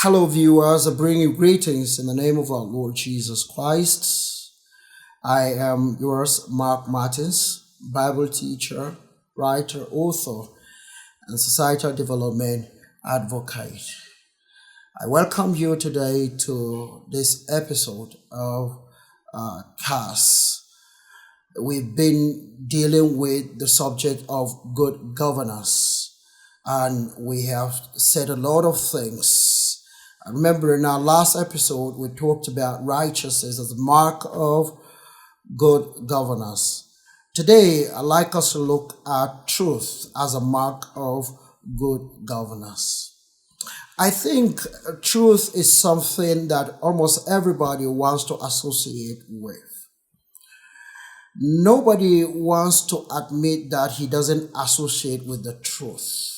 Hello, viewers. I bring you greetings in the name of our Lord Jesus Christ. I am yours, Mark Martins, Bible teacher, writer, author, and societal development advocate. I welcome you today to this episode of CAS. We've been dealing with the subject of good governance, and we have said a lot of things. I remember in our last episode, we talked about righteousness as a mark of good governance. Today, I'd like us to look at truth as a mark of good governance. I think truth is something that almost everybody wants to associate with. Nobody wants to admit that he doesn't associate with the truth.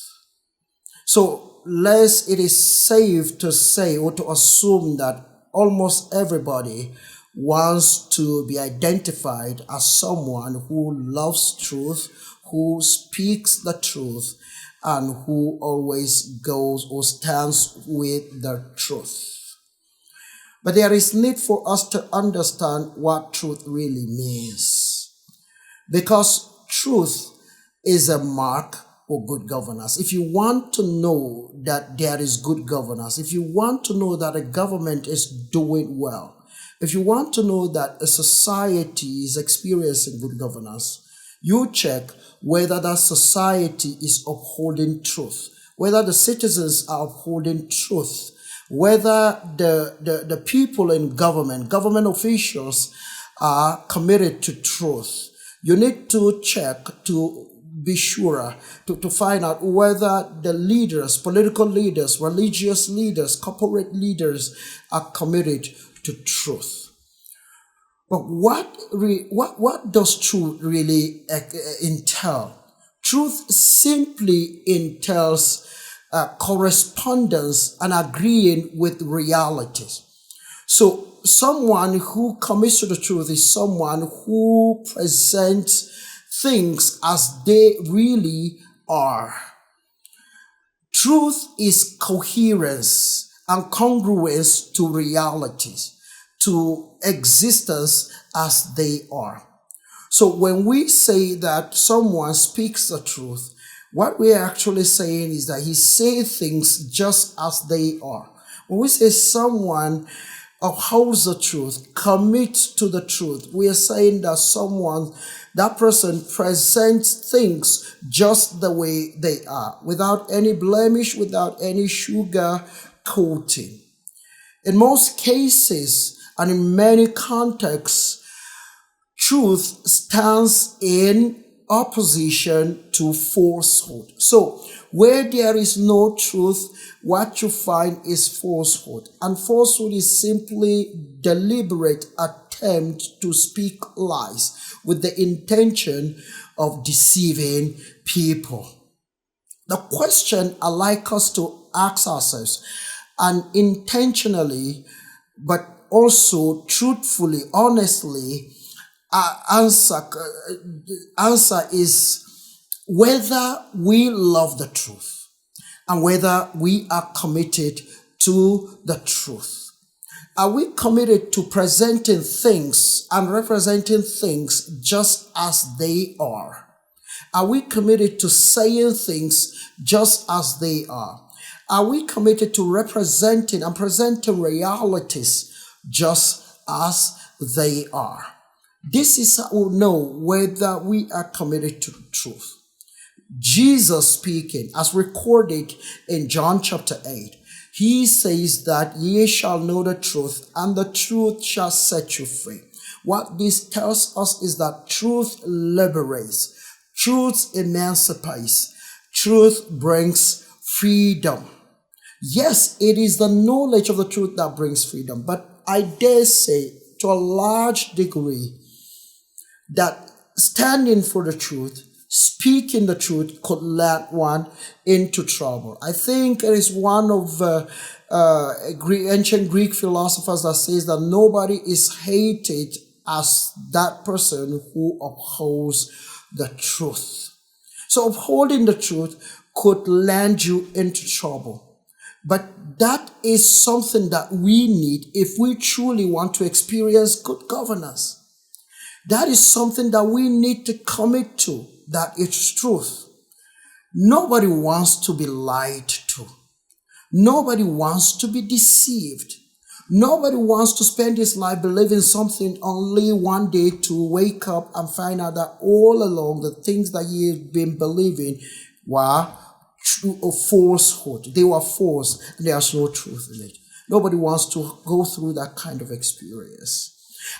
So, it is safe to say or to assume that almost everybody wants to be identified as someone who loves truth, who speaks the truth, and who always goes or stands with the truth. But there is need for us to understand what truth really means, because truth is a mark or good governance. If you want to know that there is good governance, if you want to know that a government is doing well, if you want to know that a society is experiencing good governance, you check whether that society is upholding truth, whether the citizens are upholding truth, whether the people in government officials are committed to truth. You need to check to be sure to find out whether the leaders, political leaders, religious leaders, corporate leaders are committed to truth. But what does truth really entail? Truth simply entails correspondence and agreeing with realities. So someone who commits to the truth is someone who presents things as they really are. Truth is coherence and congruence to realities, to existence as they are. So when we say that someone speaks the truth, what we are actually saying is that he says things just as they are. When we say someone upholds the truth, commits to the truth, we are saying that person presents things just the way they are, without any blemish, without any sugar coating. In most cases and in many contexts, truth stands in opposition to falsehood. So, where there is no truth, what you find is falsehood. And falsehood is simply deliberate attempt to speak lies with the intention of deceiving people. The question I like us to ask ourselves, and intentionally, but also truthfully, honestly, answer is whether we love the truth and whether we are committed to the truth. Are we committed to presenting things and representing things just as they are? Are we committed to saying things just as they are? Are we committed to representing and presenting realities just as they are? This is how we know whether we are committed to the truth. Jesus speaking, as recorded in John chapter 8, he says that ye shall know the truth, and the truth shall set you free. What this tells us is that truth liberates, truth emancipates, truth brings freedom. Yes, it is the knowledge of the truth that brings freedom, but I dare say to a large degree that standing for the truth, speaking the truth could land one into trouble. I think it is one of ancient Greek philosophers that says that nobody is hated as that person who upholds the truth. So upholding the truth could land you into trouble. But that is something that we need if we truly want to experience good governance. That is something that we need to commit to, that it's truth. Nobody wants to be lied to. Nobody wants to be deceived. Nobody wants to spend his life believing something only one day to wake up and find out that all along the things that he has been believing were true or falsehood. They were false and there's no truth in it. Nobody wants to go through that kind of experience.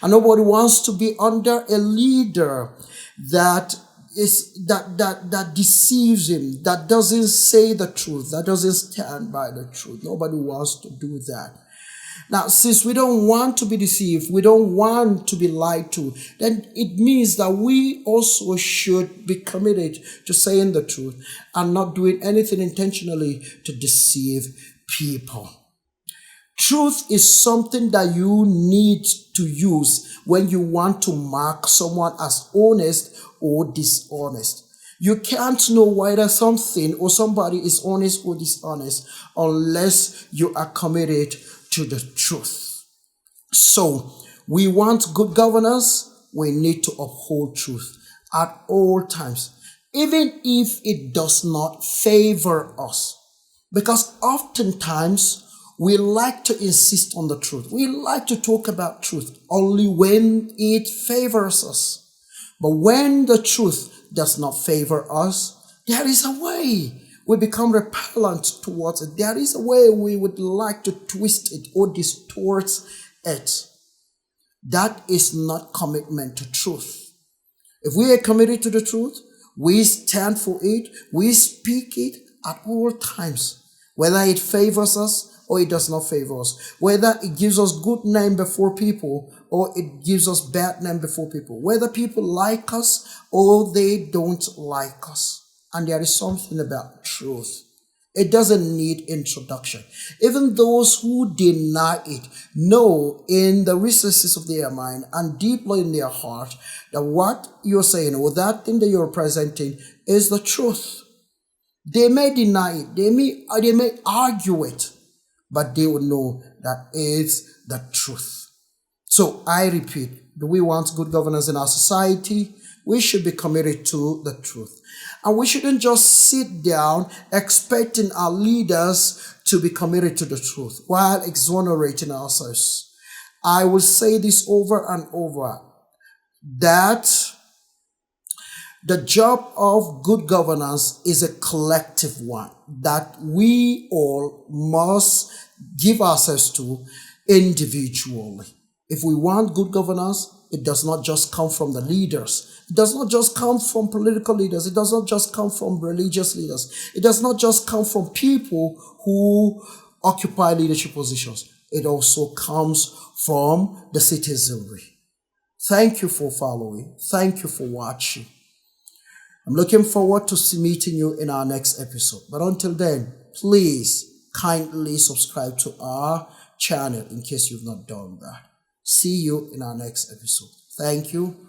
And nobody wants to be under a leader that deceives him, that doesn't say the truth, that doesn't stand by the truth. Nobody wants to do that. Now, since we don't want to be deceived, we don't want to be lied to, then it means that we also should be committed to saying the truth and not doing anything intentionally to deceive people. Truth is something that you need to use when you want to mark someone as honest or dishonest. You can't know whether something or somebody is honest or dishonest unless you are committed to the truth. So, we want good governance, we need to uphold truth at all times, even if it does not favor us. Because oftentimes, we like to insist on the truth. We like to talk about truth only when it favors us. But when the truth does not favor us, there is a way we become repellent towards it. There is a way we would like to twist it or distort it. That is not commitment to truth. If we are committed to the truth, we stand for it, we speak it at all times, whether it favors us or it does not favor us, whether it gives us good name before people or it gives us bad name before people, whether people like us or they don't like us. And there is something about truth. It doesn't need introduction. Even those who deny it know in the recesses of their mind and deeply in their heart that what you're saying or that thing that you're presenting is the truth. They may deny it, they may argue it, but they will know that it's the truth. So I repeat, do we want good governance in our society? We should be committed to the truth. And we shouldn't just sit down expecting our leaders to be committed to the truth while exonerating ourselves. I will say this over and over, that the job of good governance is a collective one that we all must give ourselves to individually. If we want good governance, it does not just come from the leaders. It does not just come from political leaders. It does not just come from religious leaders. It does not just come from people who occupy leadership positions. It also comes from the citizenry. Thank you for following. Thank you for watching. I'm looking forward to meeting you in our next episode. But until then, please kindly subscribe to our channel in case you've not done that. See you in our next episode. Thank you.